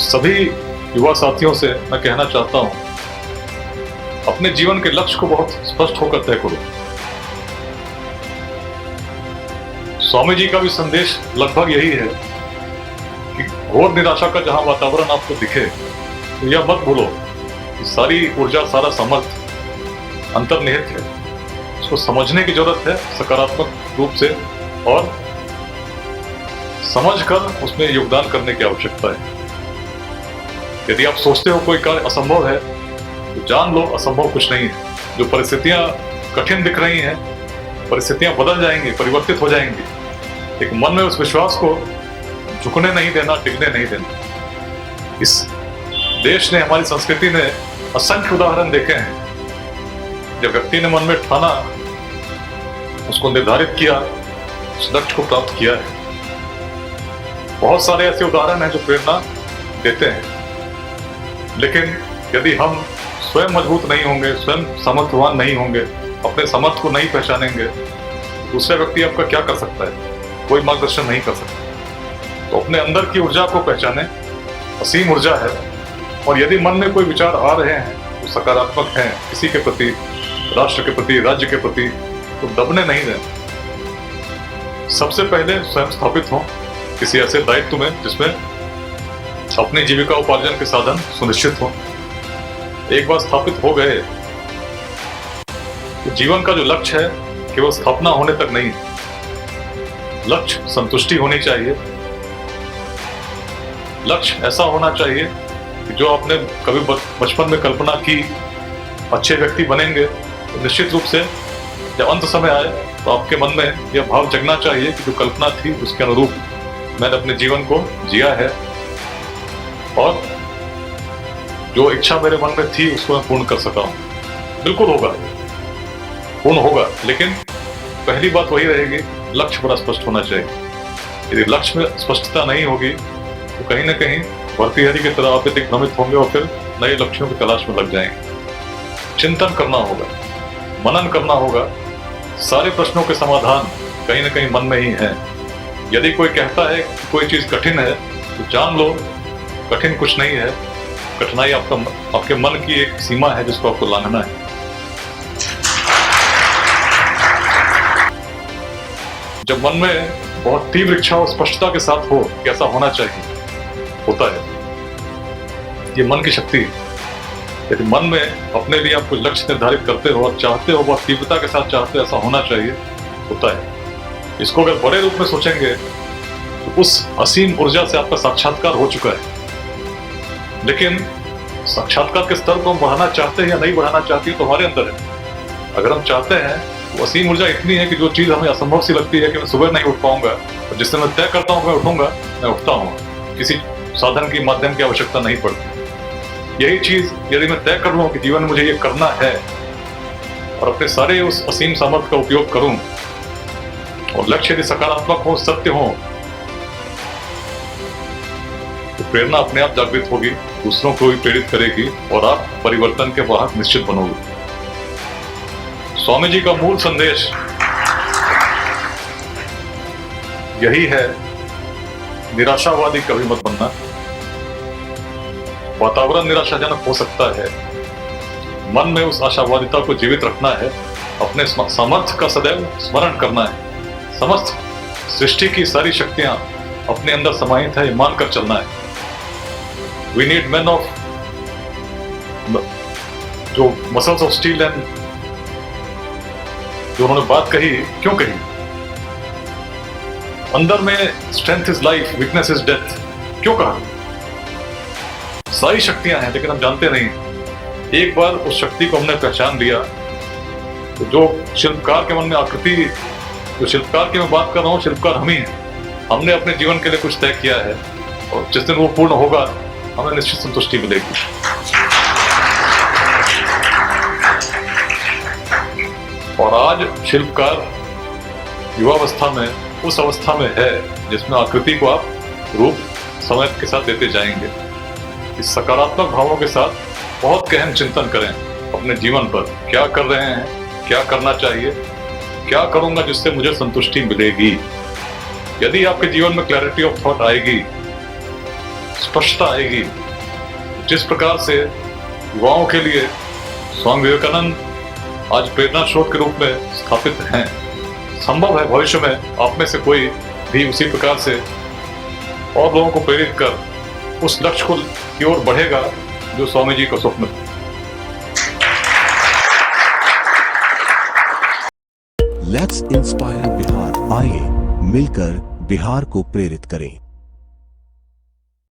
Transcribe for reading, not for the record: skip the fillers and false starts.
सभी युवा साथियों से मैं कहना चाहता हूं, अपने जीवन के लक्ष्य को बहुत स्पष्ट होकर तय करो। स्वामी जी का भी संदेश लगभग यही है कि घोर निराशा का जहां वातावरण आपको दिखे तो यह मत भूलो कि सारी ऊर्जा, सारा सामर्थ्य अंतर्निहित है। इसको समझने की जरूरत है सकारात्मक रूप से और समझकर उसमें योगदान करने की आवश्यकता है। यदि आप सोचते हो कोई कार्य असंभव है तो जान लो असंभव कुछ नहीं है। जो परिस्थितियां कठिन दिख रही हैं, परिस्थितियां बदल जाएंगी, परिवर्तित हो जाएंगी। एक मन में उस विश्वास को झुकने नहीं देना, टिकने नहीं देना। इस देश ने, हमारी संस्कृति ने असंख्य उदाहरण देखे हैं जब व्यक्ति ने मन में ठाना, उसको निर्धारित किया, उस लक्ष्य को प्राप्त किया है। बहुत सारे ऐसे उदाहरण हैं जो प्रेरणा देते हैं। लेकिन यदि हम स्वयं मजबूत नहीं होंगे, स्वयं सामर्थ्यवान नहीं होंगे, अपने सामर्थ्य को नहीं पहचानेंगे, दूसरा व्यक्ति आपका क्या कर सकता है? कोई मार्गदर्शन नहीं कर सकता। तो अपने अंदर की ऊर्जा को पहचाने, असीम ऊर्जा है। और यदि मन में कोई विचार आ रहे हैं तो सकारात्मक हैं, किसी के प्रति, राष्ट्र के प्रति, राज्य के प्रति, तो दबने नहीं दें। सबसे पहले स्वयं स्थापित हों किसी ऐसे दायित्व में जिसमें अपनी जीविका उपार्जन के साधन सुनिश्चित हों। एक बार स्थापित हो गए तो जीवन का जो लक्ष्य है केवल स्थापना होने तक नहीं, लक्ष्य संतुष्टि होनी चाहिए। लक्ष्य ऐसा होना चाहिए कि जो आपने कभी बचपन में कल्पना की, अच्छे व्यक्ति बनेंगे, तो निश्चित रूप से जब अंत समय आए तो आपके मन में यह भाव जगना चाहिए कि जो कल्पना थी उसके अनुरूप मैंने अपने जीवन को जिया है और जो इच्छा मेरे मन में थी उसको मैं पूर्ण कर सका हूं। बिल्कुल होगा, पूर्ण होगा, लेकिन पहली बात वही रहेगी, लक्ष्य बड़ा स्पष्ट होना चाहिए। यदि लक्ष्य में स्पष्टता नहीं होगी तो कहीं ना कहीं भर्तृहरि की तरह आप दिग्भ्रमित होंगे और फिर नए लक्ष्यों की तलाश में लग जाएंगे। चिंतन करना होगा, मनन करना होगा। सारे प्रश्नों के समाधान कहीं ना कहीं मन में ही है। यदि कोई कहता है कि कोई चीज कठिन है तो जान लो कठिन कुछ नहीं है। कठिनाई आपके मन की एक सीमा है जिसको आपको लांघना है। जब मन में बहुत तीव्र इच्छा और स्पष्टता के साथ हो कि ऐसा होना चाहिए, होता है। ये मन की शक्ति है। यदि मन में अपने लिए आप कुछ लक्ष्य निर्धारित करते हो और चाहते हो, बहुत तीव्रता के साथ चाहते हो ऐसा होना चाहिए, होता है। इसको अगर बड़े रूप में सोचेंगे तो उस असीम ऊर्जा से आपका साक्षात्कार हो चुका है। लेकिन साक्षात्कार के स्तर को हम बढ़ाना चाहते हैं या नहीं बढ़ाना चाहते तो हमारे अंदर है। अगर हम चाहते हैं तो असीम ऊर्जा इतनी है कि जो चीज हमें असंभव सी लगती है कि मैं सुबह नहीं उठ पाऊंगा, और जिससे मैं तय करता हूं मैं उठूंगा, मैं उठता हूं। किसी साधन की, माध्यम की आवश्यकता नहीं पड़ती। यही चीज यदि मैं तय कर लूं कि जीवन में मुझे ये करना है और अपने सारे उस असीम सामर्थ्य का उपयोग करूं, और लक्ष्य यदि सकारात्मक हो, सत्य हो, तो प्रेरणा अपने आप जागृत होगी, दूसरों को भी प्रेरित करेगी और आप परिवर्तन के वाहक निश्चित बनोगे। स्वामी जी का मूल संदेश यही है, निराशावादी कभी मत बनना। वातावरण निराशाजनक हो सकता है, मन में उस आशावादिता को जीवित रखना है, अपने सामर्थ्य का सदैव स्मरण करना है। समस्त सृष्टि की सारी शक्तियां अपने अंदर समाहित है, मानकर चलना है। We need men of जो मसल्स ऑफ स्टील एंड जो उन्होंने बात कही, क्यों कही? अंदर में strength is life, weakness is death, क्यों कहा? सारी शक्तियां हैं लेकिन हम जानते नहीं। एक बार उस शक्ति को हमने पहचान लिया तो जो शिल्पकार के मन में आकृति, जो शिल्पकार की मैं बात कर रहा हूँ, शिल्पकार हम ही हैं। हमने अपने जीवन के लिए कुछ तय किया है और जिस दिन वो पूर्ण होगा हमें निश्चित संतुष्टि मिलेगी। और आज शिल्पकार युवावस्था में उस अवस्था में है जिसमें आकृति को आप रूप समय के साथ देते जाएंगे। इस सकारात्मक भावों के साथ बहुत गहन चिंतन करें अपने जीवन पर। क्या कर रहे हैं, क्या करना चाहिए, क्या करूंगा जिससे मुझे संतुष्टि मिलेगी। यदि आपके जीवन में क्लैरिटी ऑफ थॉट आएगी, स्पष्टता आएगी, जिस प्रकार से युवाओं के लिए स्वामी विवेकानंद आज प्रेरणा स्रोत के रूप में स्थापित हैं, संभव है भविष्य में आप में से कोई भी उसी प्रकार से और लोगों को प्रेरित कर उस लक्ष्य को की ओर बढ़ेगा जो स्वामी जी का स्वप्न था। लेट्स इंस्पायर बिहार, आइए मिलकर बिहार को प्रेरित करें।